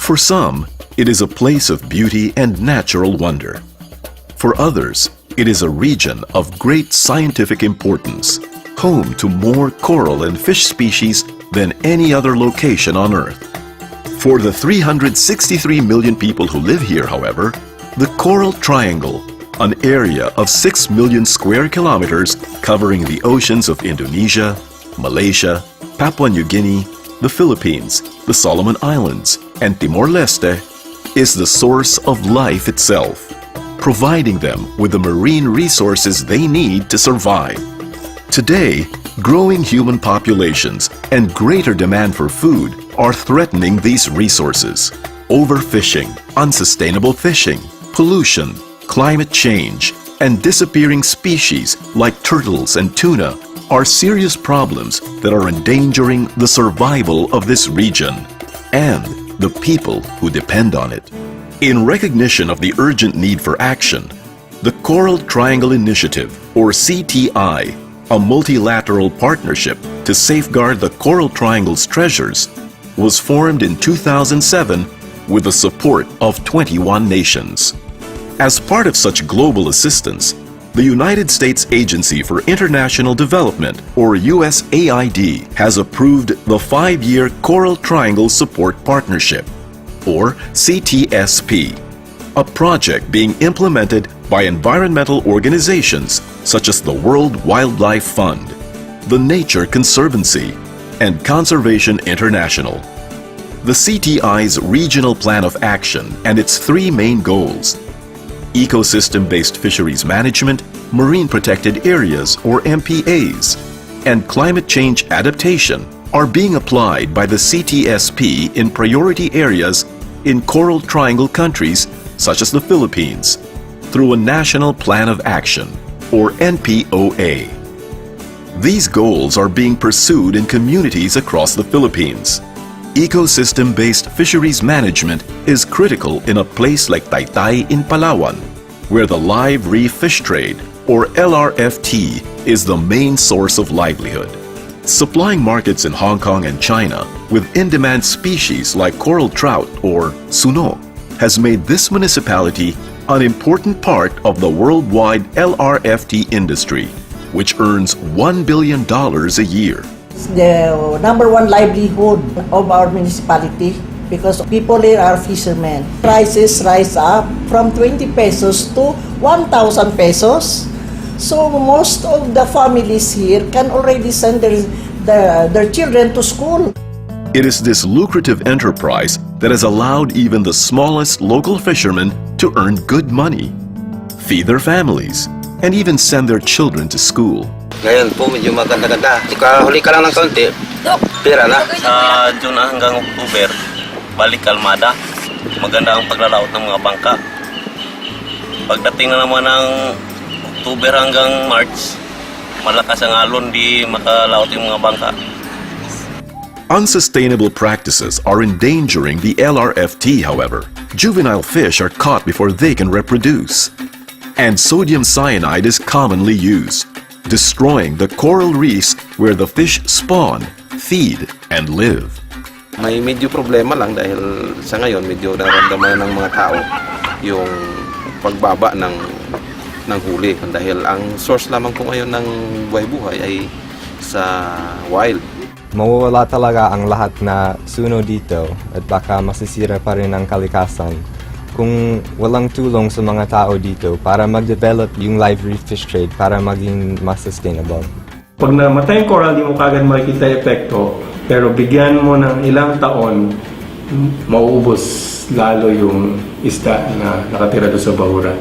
For some, it is a place of beauty and natural wonder. For others, it is a region of great scientific importance, home to more coral and fish species than any other location on Earth. For the 363 million people who live here, however, the Coral Triangle, an area of 6 million square kilometers covering the oceans of Indonesia, Malaysia, Papua New Guinea, the Philippines, the Solomon Islands, and Timor-Leste, is the source of life itself, providing them with the marine resources they need to survive. Today, growing human populations and greater demand for food are threatening these resources. Overfishing, unsustainable fishing, pollution, climate change, and disappearing species like turtles and tuna are serious problems that are endangering the survival of this region and the people who depend on it. In recognition of the urgent need for action, the Coral Triangle Initiative, or CTI, a multilateral partnership to safeguard the Coral Triangle's treasures, was formed in 2007 with the support of 21 nations. As part of such global assistance, the United States Agency for International Development, or USAID, has approved the 5-year Coral Triangle Support Partnership, or CTSP, a project being implemented by environmental organizations such as the World Wildlife Fund, the Nature Conservancy, and Conservation International. The CTI's Regional Plan of Action and its 3 main goals: ecosystem-based fisheries management, marine protected areas or MPAs, and climate change adaptation are being applied by the CTSP in priority areas in Coral Triangle countries such as the Philippines through a National Plan of Action, or NPOA. These goals are being pursued in communities across the Philippines. Ecosystem-based fisheries management is critical in a place like Taytay in Palawan, where the live reef fish trade, or LRFT, is the main source of livelihood. Supplying markets in Hong Kong and China with in-demand species like coral trout or suno has made this municipality an important part of the worldwide LRFT industry, which earns $1 billion a year. The #1 livelihood of our municipality because people here are fishermen. Prices rise up from 20 pesos to 1,000 pesos. So most of the families here can already send their children to school. It is this lucrative enterprise that has allowed even the smallest local fishermen to earn good money, feed their families, and even send their children to school. Ngayon po medyo maganda-ganda. Huli ka lang ng konti, pera na. Sa June hanggang October, balik kalmada. Maganda ang paglalaot ng mga bangka. Pagdating na naman ng October hanggang March, malakas ang alon, di makalaot yung mga bangka. Unsustainable practices are endangering the LRFT, however. Juvenile fish are caught before they can reproduce. And sodium cyanide is commonly used, destroying the coral reefs where the fish spawn, feed, and live. May medyo problema lang dahil sa ngayon medyo nararamdaman ng mga tao yung pagbaba ng huli dahil ang source lamang po ngayon ng buhay-buhay ay sa wild. Mawawala talaga ang lahat na suno dito at baka masisira pa rin ang kalikasan kung walang tulong sa mga tao dito para mag-develop yung live reef fish trade para maging mas sustainable. Pag namatay yung coral, di mo kagad makikita yung epekto, pero bigyan mo ng ilang taon, mauubos lalo yung isda na nakatira doon sa bahura.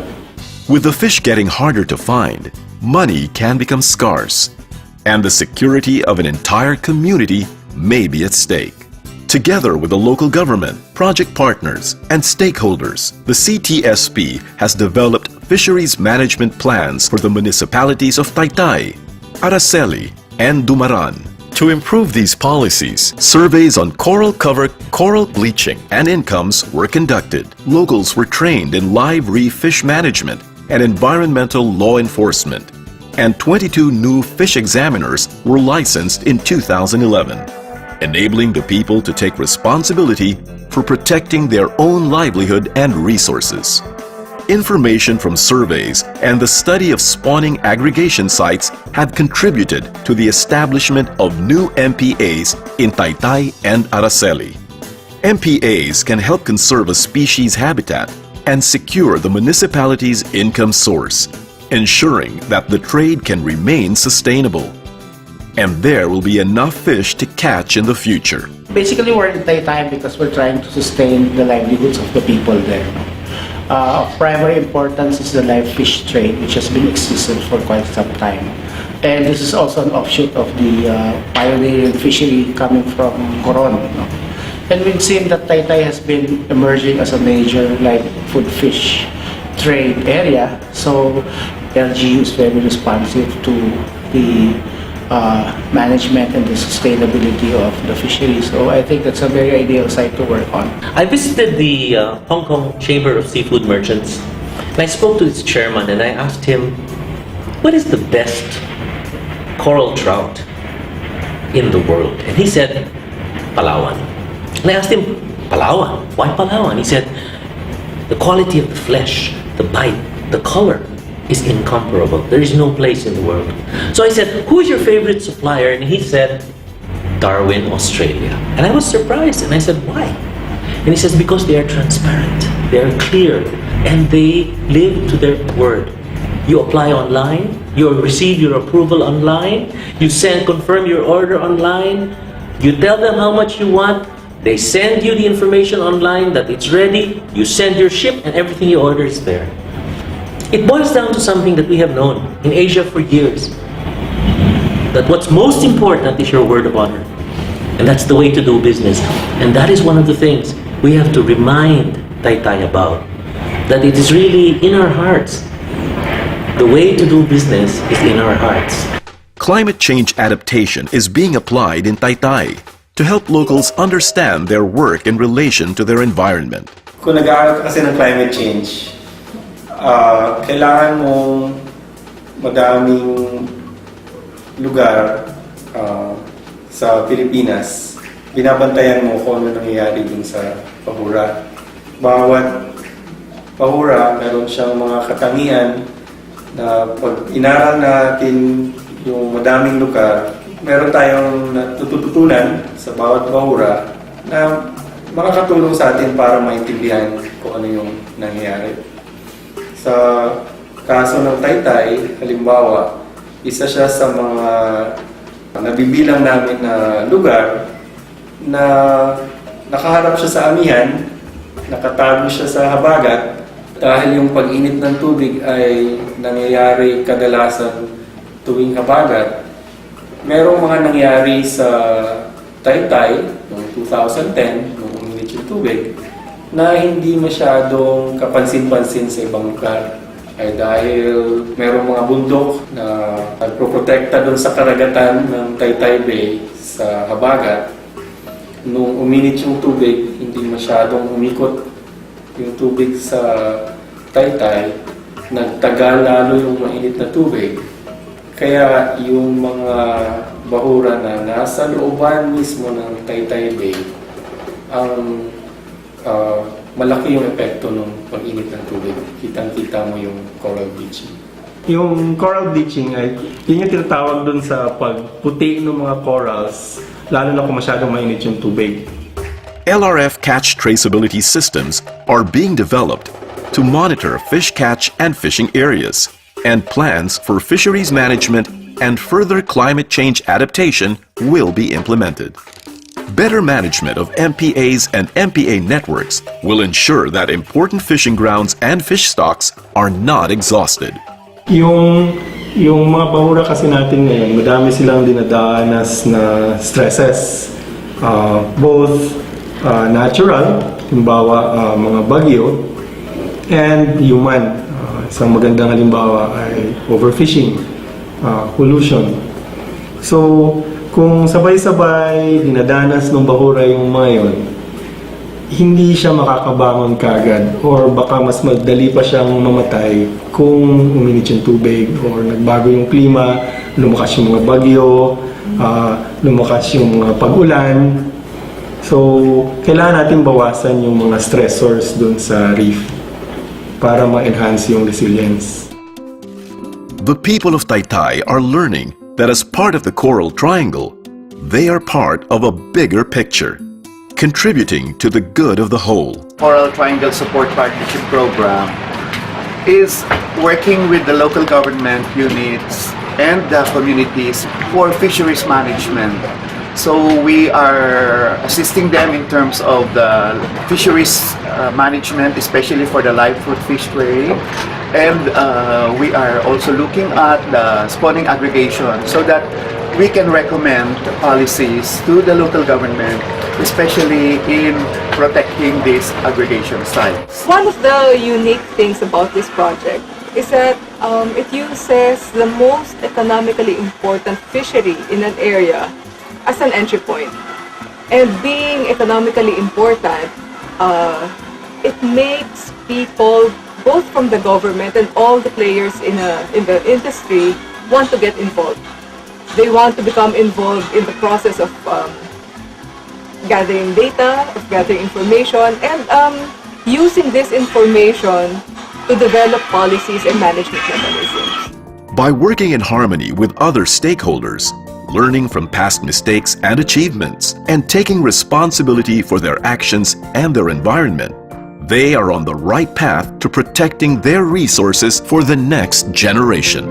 With the fish getting harder to find, money can become scarce, and the security of an entire community may be at stake. Together with the local government, project partners, and stakeholders, the CTSP has developed fisheries management plans for the municipalities of Taytay, Araceli, and Dumaran. To improve these policies, surveys on coral cover, coral bleaching, and incomes were conducted. Locals were trained in live reef fish management and environmental law enforcement, and 22 new fish examiners were licensed in 2011, enabling the people to take responsibility for for protecting their own livelihood and resources. Information from surveys and the study of spawning aggregation sites have contributed to the establishment of new MPAs in Taytay and Araceli. MPAs can help conserve a species habitat and secure the municipality's income source, ensuring that the trade can remain sustainable. And there will be enough fish to catch in the future. Basically, we're in Taytay because we're trying to sustain the livelihoods of the people there. Of primary importance is the live fish trade, which has been existing for quite some time. And this is also an offshoot of the pioneering fishery coming from Coron. And we've seen that Taytay has been emerging as a major live food fish trade area. So LGU is very responsive to the management and the sustainability of the fishery. So I think that's a very ideal site to work on. I visited the Hong Kong Chamber of Seafood Merchants, and I spoke to its chairman and I asked him, what is the best coral trout in the world? And he said, Palawan. And I asked him, Palawan? Why Palawan? He said, the quality of the flesh, the bite, the color is incomparable. There is no place in the world. So I said, who is your favorite supplier? And he said, Darwin, Australia. And I was surprised, and I said, why? And he says, because they are transparent, they are clear, and they live to their word. You apply online, you receive your approval online, you confirm your order online, you tell them how much you want, they send you the information online that it's ready, you send your ship, and everything you order is there. It boils down to something that we have known in Asia for years, that what's most important is your word of honor. And that's the way to do business. And that is one of the things we have to remind Taytay about, that it is really in our hearts. The way to do business is in our hearts. Climate change adaptation is being applied in Taytay to help locals understand their work in relation to their environment. Kung nag-aaral ka kasi ng climate change, kailangan mong madaming lugar sa Pilipinas. Binabantayan mo kung ano nangyayari dun sa pahura. Bawat pahura, meron siyang mga katangian na pag inaral natin yung madaming lugar, meron tayong natututunan sa bawat pahura na makakatulong sa atin para maintindihan kung ano yung nangyayari. Sa kaso ng Taytay, halimbawa, isa siya sa mga nabibilang namin na lugar na nakaharap siya sa amihan, nakatago siya sa habagat dahil yung pag-init ng tubig ay nangyayari kadalasan tuwing habagat. Merong mga nangyari sa Taytay noong 2010, noong uminit yung tubig, na hindi masyadong kapansin-pansin sa ibang lugar. Ay dahil merong mga bundok na nagproprotekta doon sa karagatan ng Taytay Bay sa habagat. Nung uminit yung tubig, hindi masyadong umikot yung tubig sa Taytay, nagtagal lalo yung mainit na tubig. Kaya yung mga bahura na nasa looban mismo ng Taytay Bay, ang malaki yung epekto ng pag-init ng tubig. Kitang-kita mo yung coral bleaching. Yung coral bleaching ay yun yung tinatawag dun sa pagputi ng mga corals, lalo na kung masyadong mainit yung tubig. LRF catch traceability systems are being developed to monitor fish catch and fishing areas, and plans for fisheries management and further climate change adaptation will be implemented. Better management of MPAs and MPA networks will ensure that important fishing grounds and fish stocks are not exhausted. Yung mga bahura kasi natin ngayon, madami silang dinadanas na stresses. Both natural, halimbawa mga bagyo, and human. Isang magandang halimbawa ay overfishing, pollution. So, kung sabay-sabay dinadanas ng bahura yung mga yun, hindi siya makakabangon kagad or baka mas madali pa siyang mamatay kung uminit yung tubig or nagbago yung klima, lumakas yung mga bagyo, lumakas yung mga pag-ulan. So, kailangan natin bawasan yung mga stressors dun sa reef para ma-enhance yung resilience. The people of Taytay are learning that as part of the Coral Triangle, they are part of a bigger picture, contributing to the good of the whole. Coral Triangle Support Partnership Program is working with the local government units and the communities for fisheries management. So we are assisting them in terms of the fisheries management, especially for the live fruit fish trade. And we are also looking at the spawning aggregation so that we can recommend policies to the local government, especially in protecting these aggregation sites. One of the unique things about this project is that it uses the most economically important fishery in an area as an entry point. And being economically important, it makes people, both from the government and all the players in the industry, want to get involved. They want to become involved in the process of gathering data, of gathering information, and using this information to develop policies and management mechanisms. By working in harmony with other stakeholders, learning from past mistakes and achievements, and taking responsibility for their actions and their environment, they are on the right path to protecting their resources for the next generation.